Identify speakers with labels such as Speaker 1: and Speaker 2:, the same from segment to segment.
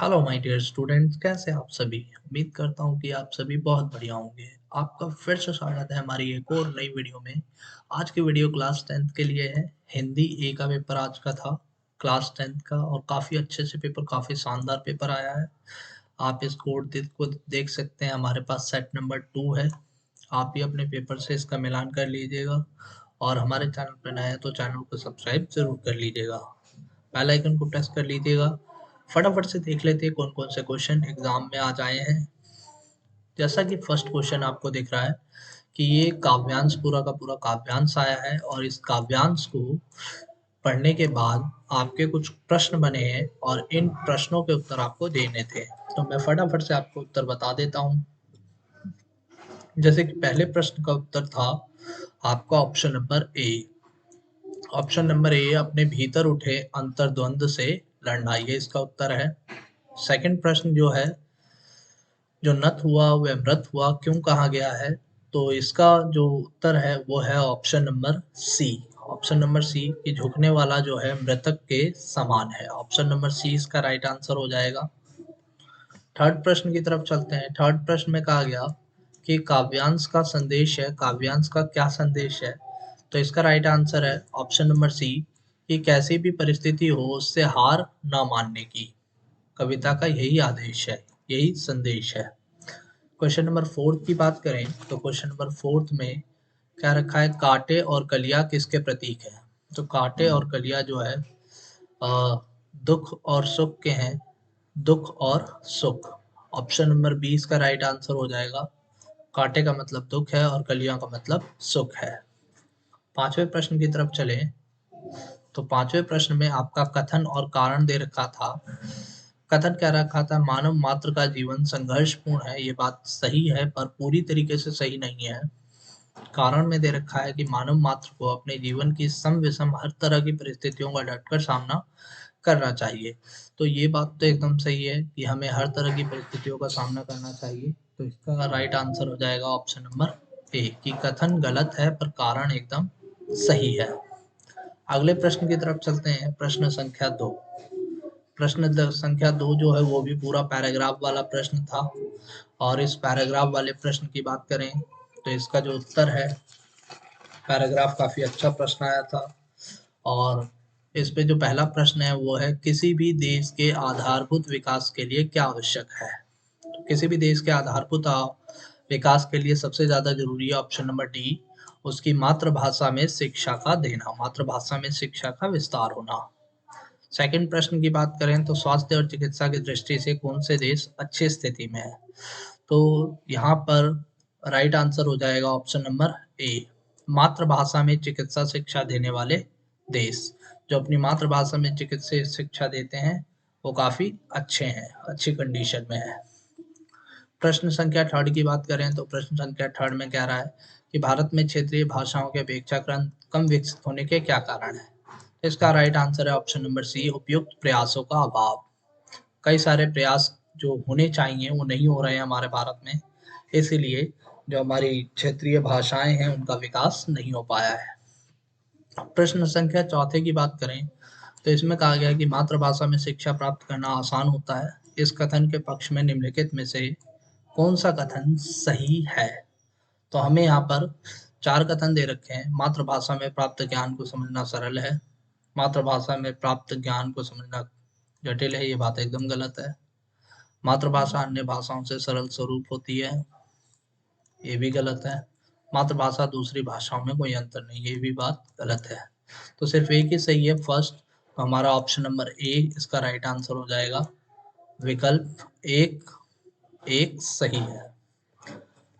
Speaker 1: Hello my dear students, कैसे आप सभी। उम्मीद करता हूँ कि आप सभी बहुत बढ़िया होंगे। आपका फिर से स्वागत है हमारी एक और नई वीडियो में। आज की वीडियो क्लास 10th के लिए है। हिंदी ए का पेपर आज का था, क्लास 10th का, और काफ़ी अच्छे से पेपर, काफ़ी शानदार पेपर आया है। आप इस को देख सकते हैं, हमारे पास सेट नंबर 2 है। आप भी अपने पेपर से इसका मिलान कर लीजिएगा, और हमारे चैनल पर नए हैं तो चैनल को सब्सक्राइब जरूर कर लीजिएगा, बेल आइकन को प्रेस कर लीजिएगा। फटाफट से देख लेते हैं कौन कौन से क्वेश्चन एग्जाम में आज आए हैं। जैसा कि फर्स्ट क्वेश्चन आपको दिख रहा है कि ये काव्यांश, पूरा का पूरा काव्यांश आया है, और इस काव्यांश को पढ़ने के बाद आपके कुछ प्रश्न बने हैं और इन प्रश्नों के उत्तर आपको देने थे। तो मैं फटाफट से आपको उत्तर बता देता हूँ। जैसे कि पहले प्रश्न का उत्तर था आपका option number A. Option number A, अपने भीतर उठे अंतर्द्वंद से लड़ना, ये इसका उत्तर है। सेकंड प्रश्न जो है, जो नत हुआ वह मृत हुआ क्यों कहा गया है, तो इसका जो उत्तर है वो है option number C. Option number C, कि झुकने वाला जो है मृतक के समान है। ऑप्शन नंबर सी इसका राइट आंसर हो जाएगा। थर्ड प्रश्न की तरफ चलते हैं। थर्ड प्रश्न में कहा गया कि काव्यांश का संदेश है, काव्यांश का क्या संदेश है, तो इसका राइट आंसर है ऑप्शन नंबर सी, कि कैसी भी परिस्थिति हो उससे हार ना मानने की। कविता का यही आदेश है, यही संदेश है। क्वेश्चन नंबर फोर्थ की बात करें तो क्वेश्चन नंबर फोर्थ में क्या रखा है, कांटे और कलियां किसके प्रतीक है। तो कांटे और कलियां जो है दुख और सुख के हैं, दुख और सुख। ऑप्शन नंबर 20 का राइट आंसर हो जाएगा। कांटे का मतलब दुख है और कलियां का मतलब सुख है। पांचवें प्रश्न की तरफ चले तो पांचवें प्रश्न में आपका कथन और कारण दे रखा था। कथन क्या रखा था, मानव मात्र का जीवन संघर्षपूर्ण है। ये बात सही है पर पूरी तरीके से सही नहीं है। कारण में दे रखा है कि मानव मात्र को अपने जीवन की सम विषम हर तरह की परिस्थितियों का डटकर सामना करना चाहिए। तो ये बात तो एकदम सही है कि हमें हर तरह की परिस्थितियों का सामना करना चाहिए। तो इसका राइट आंसर हो जाएगा ऑप्शन नंबर ए, कि कथन गलत है पर कारण एकदम सही है। अगले प्रश्न की तरफ चलते हैं। प्रश्न संख्या 2। संख्या 2 जो है वो भी पूरा पैराग्राफ वाला प्रश्न था, और इस पैराग्राफ वाले प्रश्न की बात करें तो इसका जो उत्तर है, पैराग्राफ काफी अच्छा प्रश्न आया था। और इस पे जो पहला प्रश्न है वो है, किसी भी देश के आधारभूत विकास के लिए क्या आवश्यक है। तो किसी भी देश के आधारभूत विकास के लिए सबसे ज्यादा जरूरी है ऑप्शन नंबर डी, उसकी मातृभाषा में शिक्षा का देना, मातृभाषा में शिक्षा का विस्तार होना। सेकंड प्रश्न की बात करें तो स्वास्थ्य और चिकित्सा की दृष्टि से कौन से देश अच्छी स्थिति में है, तो यहाँ पर राइट आंसर हो जाएगा ऑप्शन नंबर ए, मातृभाषा में चिकित्सा शिक्षा देने वाले देश। जो अपनी मातृभाषा में चिकित्सा शिक्षा देते हैं वो काफी अच्छे हैं, अच्छी कंडीशन में है। प्रश्न संख्या थर्ड की बात करें तो प्रश्न संख्या थर्ड में कह रहा है कि भारत में क्षेत्रीय भाषाओं के अपेक्षाकृत कम विकसित होने के क्या कारण है। इसका राइट आंसर है ऑप्शन नंबर सी, उपयुक्त प्रयासों का अभाव। कई सारे प्रयास जो होने चाहिए वो नहीं हो रहे हैं हमारे भारत में, इसीलिए जो हमारी क्षेत्रीय भाषाएं हैं उनका विकास नहीं हो पाया है। प्रश्न संख्या चौथे की बात करें तो इसमें कहा गया कि मातृभाषा में शिक्षा प्राप्त करना आसान होता है। इस कथन के पक्ष में निम्नलिखित में से कौन सा कथन सही है। तो हमें यहाँ पर चार कथन दे रखे हैं। मातृभाषा में प्राप्त ज्ञान को समझना सरल है, मातृभाषा में प्राप्त ज्ञान को समझना जटिल है, ये बात एकदम गलत है। मातृभाषा अन्य भाषाओं से सरल स्वरूप होती है, ये भी गलत है। मातृभाषा दूसरी भाषाओं में कोई अंतर नहीं, ये भी बात गलत है। तो सिर्फ एक ही सही है, फर्स्ट। तो हमारा ऑप्शन नंबर ए इसका राइट आंसर हो जाएगा। विकल्प एक एक सही है।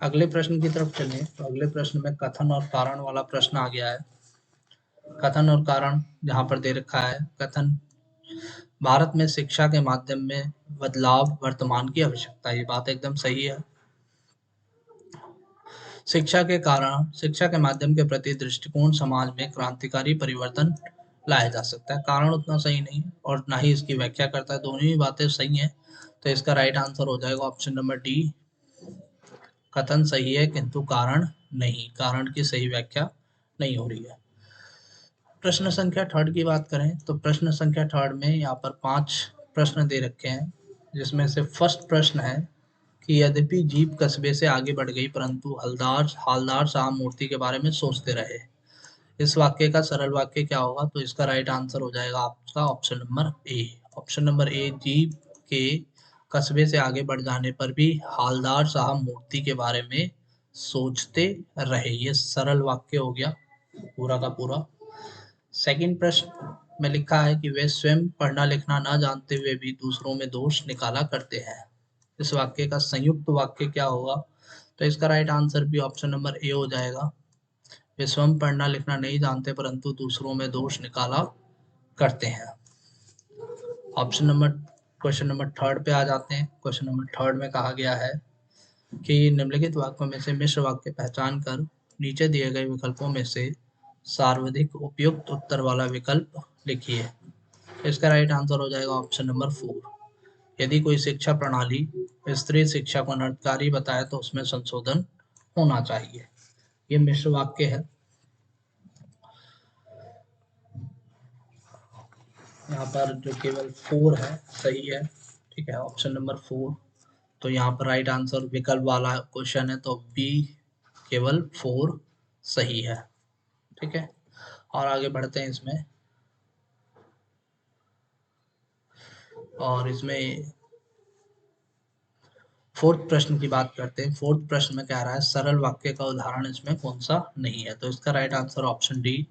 Speaker 1: अगले प्रश्न की तरफ चलें तो अगले प्रश्न में कथन और कारण वाला प्रश्न आ गया है। कथन और कारण यहाँ पर दे रखा है। कथन, भारत में शिक्षा के माध्यम में बदलाव वर्तमान की आवश्यकता, ये बात एकदम सही है। शिक्षा के कारण, शिक्षा के माध्यम के प्रति दृष्टिकोण समाज में क्रांतिकारी परिवर्तन लाया जा सकता है, कारण उतना सही नहीं है और ना ही इसकी व्याख्या करता है। दोनों ही बातें सही हैं, तो इसका राइट आंसर हो जाएगा ऑप्शन नंबर डी, कथन सही है किंतु कारण नहीं, कारण की सही व्याख्या नहीं हो रही है। प्रश्न संख्या थर्ड की बात करें तो प्रश्न संख्या थर्ड में यहाँ पर 5 प्रश्न दे रखे हैं। जिसमें से फर्स्ट प्रश्न है कि यद्यपि जीप कस्बे से आगे बढ़ गई परंतु हलदार हालदार शाह मूर्ति के बारे में सोचते रहे। इस वाक्य का सरल वाक्य क्या होगा? तो इसका राइट आंसर हो जाएगा आपका option number A. Option number A, jeep के कस्बे से आगे बढ़ जाने पर भी हालदार साहब मूर्ति के बारे में सोचते रहे। ये सरल वाक्य हो गया पूरा का पूरा। सेकंड प्रश्न में लिखा है कि वे स्वयं पढ़ना लिखना ना जानते हुए भी दूसरों में दोष निकाला करते हैं। इस वाक्य का संयुक्त वाक्य क्या होगा? तो इसका राइट आंसर भी ऑप्शन नंबर ए हो जाएगा। वे स्वयं पढ़ना लिखना नहीं जानते परंतु दूसरों में दोष निकाला करते हैं। Option number question number third पे आ जाते हैं। क्वेश्चन नंबर थर्ड में कहा गया है कि निम्नलिखित वाक्यों में से मिश्र वाक्य पहचान कर नीचे दिए गए विकल्पों में से सर्वाधिक उपयुक्त उत्तर वाला विकल्प लिखिए। इसका राइट आंसर हो जाएगा ऑप्शन नंबर 4। यदि कोई शिक्षा प्रणाली स्त्री शिक्षा को अनर्थकारी बताए तो उसमें संशोधन होना चाहिए। ये मिश्र वाक्य है। यहाँ पर जो केवल 4 है सही है। ठीक है, ऑप्शन नंबर 4। तो यहाँ पर राइट आंसर विकल्प वाला क्वेश्चन है तो बी केवल 4 सही है। ठीक है, और आगे बढ़ते हैं इसमें। और इसमें फोर्थ प्रश्न की बात करते हैं। फोर्थ प्रश्न में कह रहा है सरल वाक्य का उदाहरण इसमें कौन सा नहीं है? तो इसका राइट आंसर ऑप्शन डी,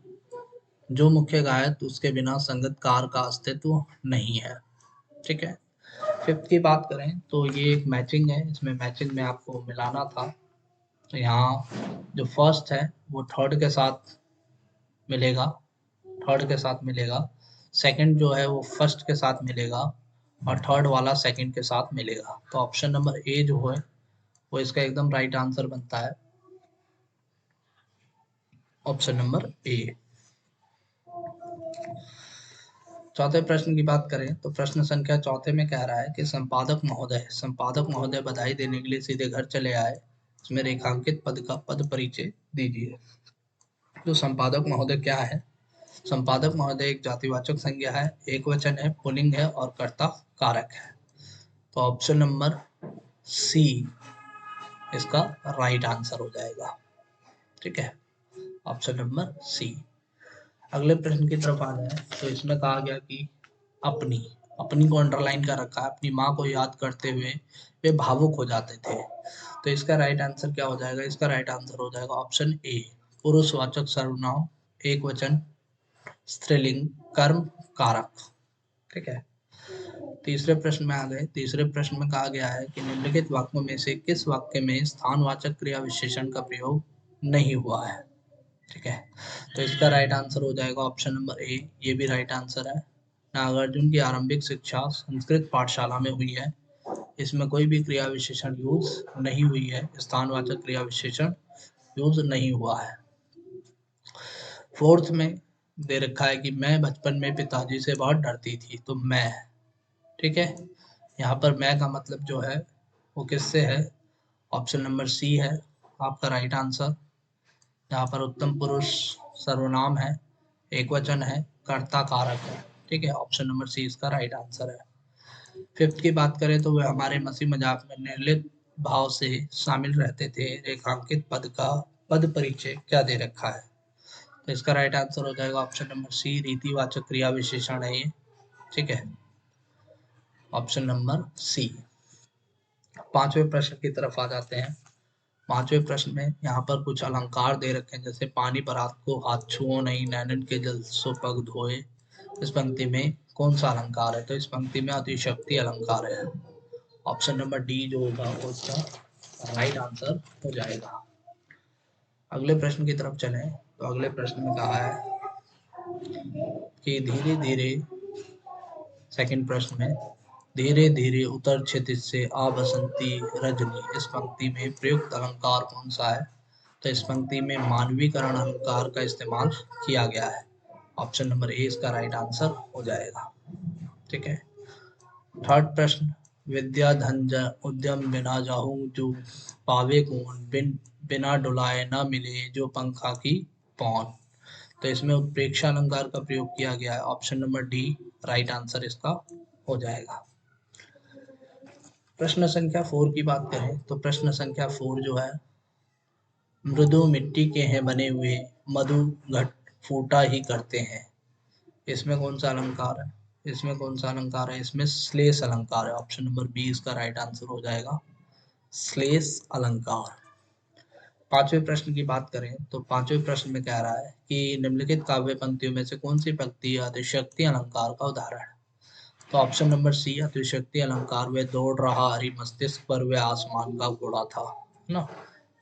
Speaker 1: जो मुख्य गायक उसके बिना संगीतकार का अस्तित्व नहीं है। ठीक है, फिफ्थ की बात करें तो ये एक मैचिंग है। इसमें मैचिंग में आपको मिलाना था। तो यहाँ जो फर्स्ट है वो थर्ड के साथ मिलेगा, थर्ड के साथ मिलेगा। सेकंड जो है वो फर्स्ट के साथ मिलेगा और थर्ड वाला सेकंड के साथ मिलेगा। तो ऑप्शन नंबर ए जो है वो इसका एकदम राइट आंसर बनता है, ऑप्शन नंबर ए। चौथे प्रश्न की बात करें तो प्रश्न संख्या चौथे में कह रहा है कि संपादक महोदय बधाई देने के लिए सीधे घर चले आए। इसमें रेखांकित पद का पद परिचय दीजिए। तो संपादक महोदय क्या है? संपादक महोदय एक जातिवाचक संज्ञा है, एक वचन है, पुल्लिंग है और कर्ता कारक है। तो ऑप्शन नंबर सी इसका राइट आंसर हो जाएगा। ठीक है, ऑप्शन नंबर सी। अगले प्रश्न की तरफ आ जाए तो इसमें कहा गया कि अपनी अपनी को अंडरलाइन कर रखा है। अपनी माँ को याद करते हुए वे भावुक हो जाते थे। तो इसका राइट आंसर क्या हो जाएगा? इसका राइट आंसर हो जाएगा ऑप्शन ए, पुरुषवाचक सर्वनाम, एक वचन, स्त्रीलिंग, कर्म, कारक। ठीक है, तीसरे प्रश्न में आ गए। तीसरे प्रश्न में कहा गया है कि निम्नलिखित वाक्यों में से किस वाक्य में स्थानवाचक क्रिया विशेषण का प्रयोग नहीं हुआ है? ठीक है, तो इसका राइट आंसर हो जाएगा ऑप्शन नंबर ए। ये भी राइट आंसर है। नागार्जुन की आरंभिक शिक्षा संस्कृत पाठशाला में हुई है। इसमें कोई भी क्रिया विशेषण यूज नहीं हुई है, स्थानवाचक क्रिया विशेषण यूज नहीं हुआ है। फोर्थ में दे रखा है कि मैं बचपन में पिताजी से बहुत डरती थी। तो मैं, ठीक है, यहाँ पर मैं का मतलब जो है वो किससे है? ऑप्शन नंबर सी है आपका राइट आंसर। यहाँ पर उत्तम पुरुष सर्वनाम है, एक वचन है, कर्ता कारक है। ठीक है, ऑप्शन नंबर सी इसका राइट आंसर है। फिफ्थ की बात करें तो वे हमारे मसीह मजाक में निर्लिप्त भाव से शामिल रहते थे। रेखांकित पद का पद परिचय क्या दे रखा है? तो इसका राइट आंसर हो जाएगा ऑप्शन नंबर सी, रीतिवाचक क्रिया विशेषण है ये। ठीक है, ऑप्शन नंबर सी। पांचवें प्रश्न की तरफ आ जाते हैं। पांचवें प्रश्न में यहाँ पर कुछ अलंकार दे रखे हैं, जैसे पानी पर हाथ को हाथ छुओ नहीं, नैनन के जल सो पग धोए। इस पंक्ति में कौन सा अलंकार है? तो इस पंक्ति में अतिशक्ति अलंकार है। ऑप्शन नंबर डी जो होगा वो इसका राइट आंसर हो जाएगा। अगले प्रश्न की तरफ चलें तो अगले प्रश्न में कहा है कि धीरे धीरे, सेकंड प्रश्न में, धीरे धीरे उतर क्षितिज से आ बसंती रजनी। इस पंक्ति में प्रयुक्त अलंकार कौन सा है? तो इस पंक्ति में मानवीकरण अलंकार का इस्तेमाल किया गया है। ऑप्शन नंबर ए इसका राइट आंसर हो जाएगा। ठीक है, थर्ड प्रश्न, विद्या धन उद्यम बिना जाहू जो पावे कौन, बिना डुलाए न मिले जो पंखा की पौन। तो इसमें उत्प्रेक्षा अलंकार का प्रयोग किया गया है। Option number D right answer इसका हो जाएगा। प्रश्न संख्या 4 की बात करें तो प्रश्न संख्या 4 जो है, मृदु मिट्टी के हैं बने हुए मधु घट फूटा ही करते हैं। इसमें कौन सा अलंकार है? इसमें कौन सा अलंकार है? इसमें श्लेष अलंकार है। ऑप्शन नंबर बी इसका राइट आंसर हो जाएगा, श्लेष अलंकार। पांचवें प्रश्न की बात करें तो पांचवें प्रश्न में कह रहा है कि निम्नलिखित काव्य पंक्तियों में से कौन सी पंक्ति अतिशयोक्ति अलंकार का उदाहरण है? तो ऑप्शन नंबर सी, अतिशयोक्ति अलंकार, वे दौड़ रहा हरि मस्तिष्क पर, वे आसमान का घोड़ा था, है ना।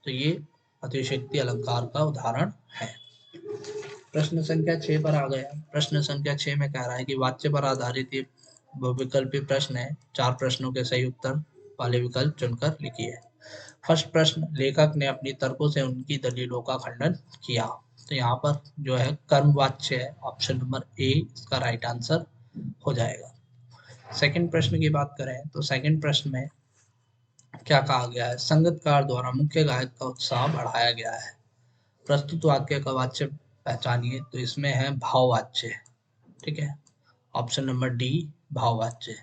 Speaker 1: तो ये अतिशयोक्ति अलंकार का उदाहरण है। प्रश्न संख्या 6 पर आ गया। प्रश्न संख्या 6 में कह रहा है कि वाच्य पर आधारित ये बहुविकल्पी प्रश्न है। 4 प्रश्नों के सही उत्तर वाले विकल्प चुनकर लिखिए। फर्स्ट प्रश्न, लेखक ने अपनी तर्कों से उनकी दलीलों का खंडन किया। तो यहाँ पर जो है कर्मवाच्य है, ऑप्शन नंबर ए इसका राइट आंसर हो जाएगा। सेकंड प्रश्न की बात करें तो सेकंड प्रश्न में क्या कहा गया है? संगीतकार द्वारा मुख्य गायक का उत्साह बढ़ाया गया है। प्रस्तुत वाक्य का वाच्य पहचानिए। तो इसमें है भाववाच्य, ठीक है, ऑप्शन नंबर डी भाववाच्य।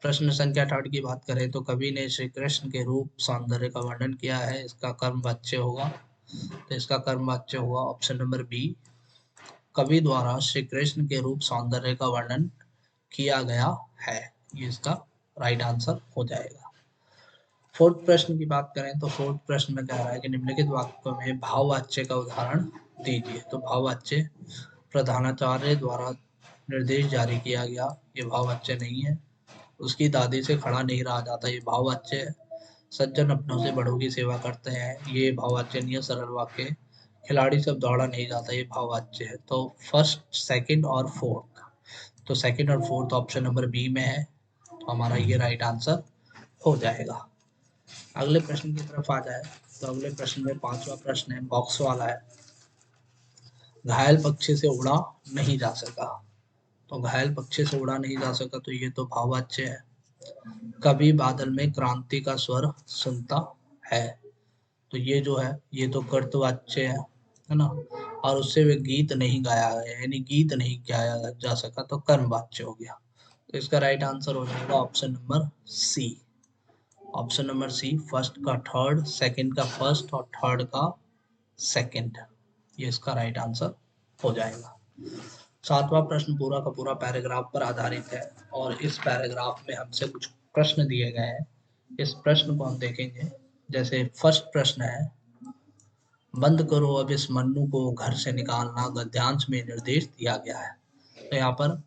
Speaker 1: प्रश्न संख्या 8 की बात करें तो कवि ने श्री कृष्ण के रूप सौंदर्य का वर्णन किया है। इसका कर्मवाच्य होगा, तो इसका कर्मवाच्य होगा ऑप्शन नंबर बी, कवि द्वारा श्री कृष्ण के रूप सौंदर्य का वर्णन किया गया है। ये इसका राइट आंसर हो जाएगा। फोर्थ प्रश्न की बात करें तो फोर्थ प्रश्न में कह रहा है कि निम्नलिखित वाक्यों में भाववाच्य का उदाहरण दीजिए। तो भाववाच्य, प्रधानाचार्य द्वारा निर्देश जारी किया गया, ये भाववाच्य नहीं है। उसकी दादी से खड़ा नहीं रहा जाता, ये भाववाच्य है। सज्जन अपनों से बड़ों की सेवा करते हैं, ये भाववाच्य नहीं है, सरल वाक्य। खिलाड़ी से दौड़ा नहीं जाता, ये भाववाच्य है। तो फर्स्ट, सेकंड और फोर्थ, तो सेकंड और फोर्थ ऑप्शन नंबर बी में है, तो हमारा ये राइट आंसर हो जाएगा। अगले प्रश्न की तरफ आ जाए तो अगले प्रश्न में पांचवा प्रश्न है, बॉक्स वाला है। घायल पक्षी से उड़ा नहीं जा सका। तो घायल पक्षी से उड़ा नहीं जा सका, तो ये तो भाववाच्य है। कभी बादल में क्रांति का स्वर सुनता है, तो ये जो है ये तो कर्तवाच्य है ना। और उससे वे गीत नहीं गाया गया, यानी गीत नहीं गाया जा सका, तो कर्मवाच्य हो गया। तो इसका राइट आंसर हो जाएगा option number C. Option number C, first का थर्ड, सेकंड का फर्स्ट और थर्ड का सेकंड, ये इसका राइट आंसर हो जाएगा। सातवां प्रश्न पूरा का पूरा पैराग्राफ पर आधारित है और इस पैराग्राफ में हमसे कुछ प्रश्न दिए गए हैं। इस प्रश्न को हम देखेंगे। जैसे फर्स्ट प्रश्न है, बंद करो अब इस मन्नू को घर से निकालना गद्यांश में निर्देश दिया गया है। तो यहाँ पर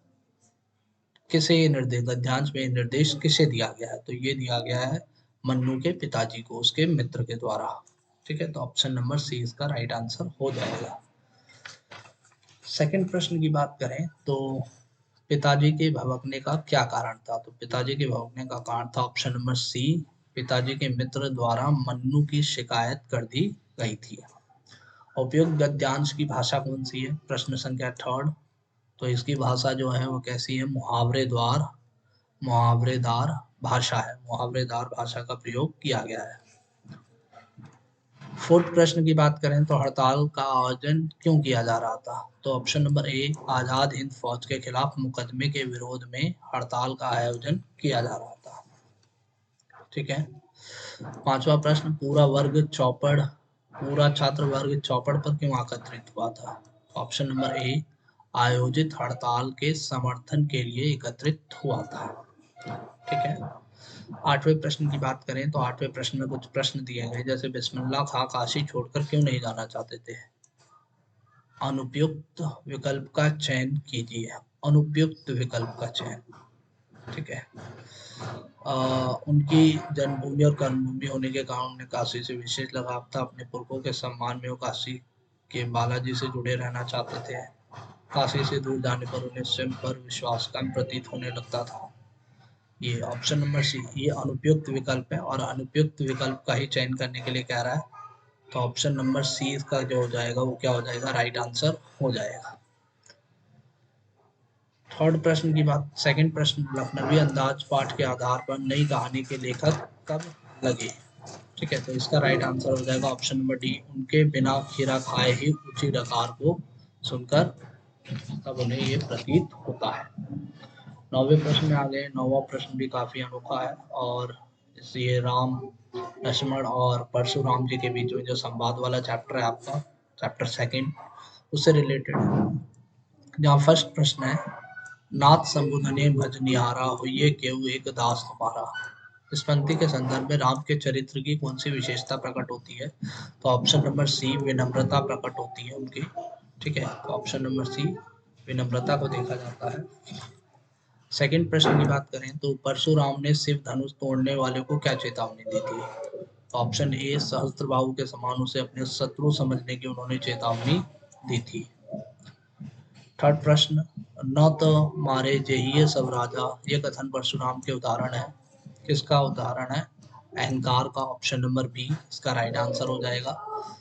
Speaker 1: किसे निर्देश, गद्यांश में निर्देश किसे दिया गया है? तो ये दिया गया है मन्नू के पिताजी को, उसके मित्र के द्वारा, ठीक है। तो ऑप्शन नंबर सी इसका राइट आंसर हो जाएगा। सेकंड प्रश्न की बात करें तो पिताजी के भड़कने का क्या कारण था? तो पिताजी के भड़कने का कारण था ऑप्शन नंबर सी, पिताजी के मित्र द्वारा मन्नू की शिकायत कर दी गई थी। उपयुक्त गद्यांश की भाषा कौन सी है? प्रश्न संख्या थर्ड, तो इसकी भाषा जो है वो कैसी है? मुहावरेदार भाषा है, मुहावरेदार भाषा का प्रयोग किया गया है। फोर्थ प्रश्न की बात करें तो हड़ताल का आयोजन क्यों किया जा रहा था? तो option number A, Azad Hind फौज के खिलाफ मुकदमे के विरोध में हड़ताल का आयोजन किया जा रहा था, ठीक है। पांचवा प्रश्न, पूरा छात्र वर्ग चौपड़ पर क्यों एकत्रित हुआ था? ऑप्शन नंबर ए, आयोजित हड़ताल के समर्थन के लिए एकत्रित हुआ था, ठीक है। आठवें प्रश्न की बात करें तो आठवें प्रश्न में कुछ प्रश्न दिए गए, जैसे बिस्मिल्लाह खां काशी छोड़कर क्यों नहीं जाना चाहते थे? अनुपयुक्त विकल्प का चयन कीजिए, अनुपयुक्त विकल्प का चयन, ठीक है। उनकी जन्मभूमि और कर्मभूमि होने के कारण उन्हें काशी से विशेष लगाव था। अपने पुरखों के सम्मान में वो काशी के बालाजी से जुड़े रहना चाहते थे। काशी से दूर जाने पर उन्हें स्वयं पर विश्वास कम प्रतीत होने लगता था। ये ऑप्शन नंबर सी, ये अनुपयुक्त विकल्प है और अनुपयुक्त विकल्प का ही चयन करने के लिए कह रहा है। तो ऑप्शन नंबर सी इसका जो हो जाएगा वो क्या हो जाएगा? राइट आंसर हो जाएगा। थर्ड प्रश्न की बात, सेकंड प्रश्न, लखनवी अंदाज पाठ के आधार पर नई कहानी के लेखक कब लगे? ठीक है, तो इसका राइट आंसर हो जाएगा ऑप्शन नंबर डी, उनके बिना खीरा खाए ही ऊंची डकार को सुनकर तब उन्हें ये प्रतीत होता है। 9वें प्रश्न में आ गए। 9वां प्रश्न भी काफी अनोखा है और ये राम लक्ष्मण और परशुराम जी के बीच में जो संवाद वाला चैप्टर है आपका, चैप्टर सेकंड, उससे रिलेटेड है। जहाँ फर्स्ट प्रश्न है, नाथ संबुधने भज निहारा होइए केहू एक दास तुम्हारा। इस पंक्ति के संदर्भ में राम के चरित्र की कौन सी विशेषता प्रकट होती है? तो ऑप्शन नंबर सी, विनम्रता प्रकट होती है उनकी। ठीक है, तो ऑप्शन नंबर सी, विनम्रता को देखा जाता है। सेकंड प्रश्न की बात करें तो परशुराम ने शिव धनुष तोड़ने वाले को क्या चेतावनी दी थी? तो ऑप्शन ए, सहस्त्रबाहु के समान उसे अपने शत्रु समझने की उन्होंने चेतावनी दी थी। थर्ड प्रश्न, न तो मारे जेहिए सब राजा, ये कथन परशुराम के उदाहरण है। किसका उदाहरण है? अहंकार का। ऑप्शन नंबर बी इसका राइट आंसर हो जाएगा।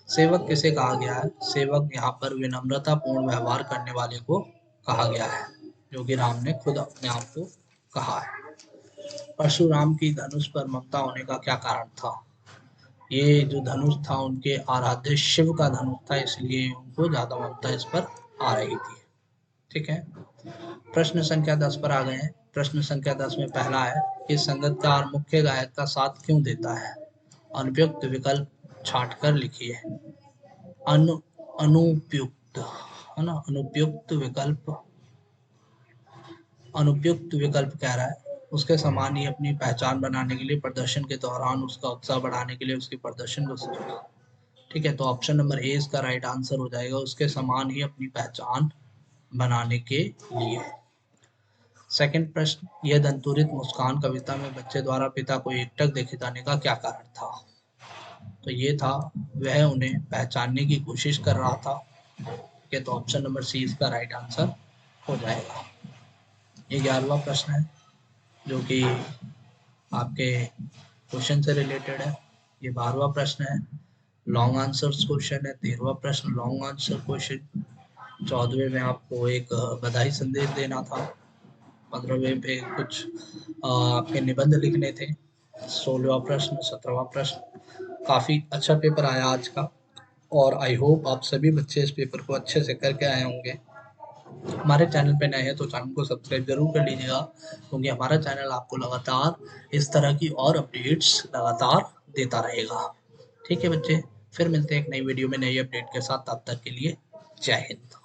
Speaker 1: सेवक किसे कहा गया है? सेवक यहाँ पर विनम्रता पूर्ण व्यवहार करने वाले को कहा गया है, जो कि राम ने खुद अपने आप को कहा है। परशुराम की धनुष पर ममता होने का क्या कारण था? ये जो धनुष था उनके आराध्य शिव का धनुष था, इसलिए उनको ज्यादा ममता इस पर आ रही थी। ठीक है, प्रश्न संख्या 10 पर आ गए हैं। प्रश्न संख्या 10 में पहला है कि संगीतकार मुख्य गायक का साथ क्यों देता है? अनुपयुक्त विकल्प छांट कर लिखिए। अनु अनुपयुक्त, है ना, अनुपयुक्त विकल्प कह रहा है उसके समान ही अपनी पहचान बनाने के लिए प्रदर्शन के दौरान उसका उत्साह बढ़ाने के लिए उसके प्रदर्शन को सुझाव। ठीक है, तो ऑप्शन नंबर ए इसका राइट आंसर हो जाएगा, उसके समान ही अपनी पहचान बनाने के लिए। सेकंड प्रश्न, यह दंतुरित मुस्कान कविता में बच्चे द्वारा पिता को एकटक देखे जाने का क्या कारण था? तो ये था, वह उन्हें पहचानने की कोशिश कर रहा था। ठीक है, तो ऑप्शन नंबर सी इसका राइट आंसर हो जाएगा। ये 11वां प्रश्न है जो कि आपके क्वेश्चन से रिलेटेड है। ये 12वां प्रश्न है, लॉन्ग आंसर्स क्वेश्चन है। 13वां प्रश्न लॉन्ग आंसर क्वेश्चन। 14वें में आपको एक बधाई संदेश देना था। 15वें पे कुछ आपके निबंध लिखने थे। 16वां प्रश्न, 17वां प्रश्न। काफी अच्छा पेपर आया आज का, और आई होप आप सभी बच्चे इस पेपर को अच्छे से करके आए होंगे। हमारे चैनल पे नए हैं तो चैनल को सब्सक्राइब जरूर कर लीजिएगा, क्योंकि हमारा चैनल आपको लगातार इस तरह की और अपडेट्स लगातार देता रहेगा। ठीक है बच्चे, फिर मिलते हैं एक नई वीडियो में नई अपडेट के साथ। तब तक के लिए जय हिंद।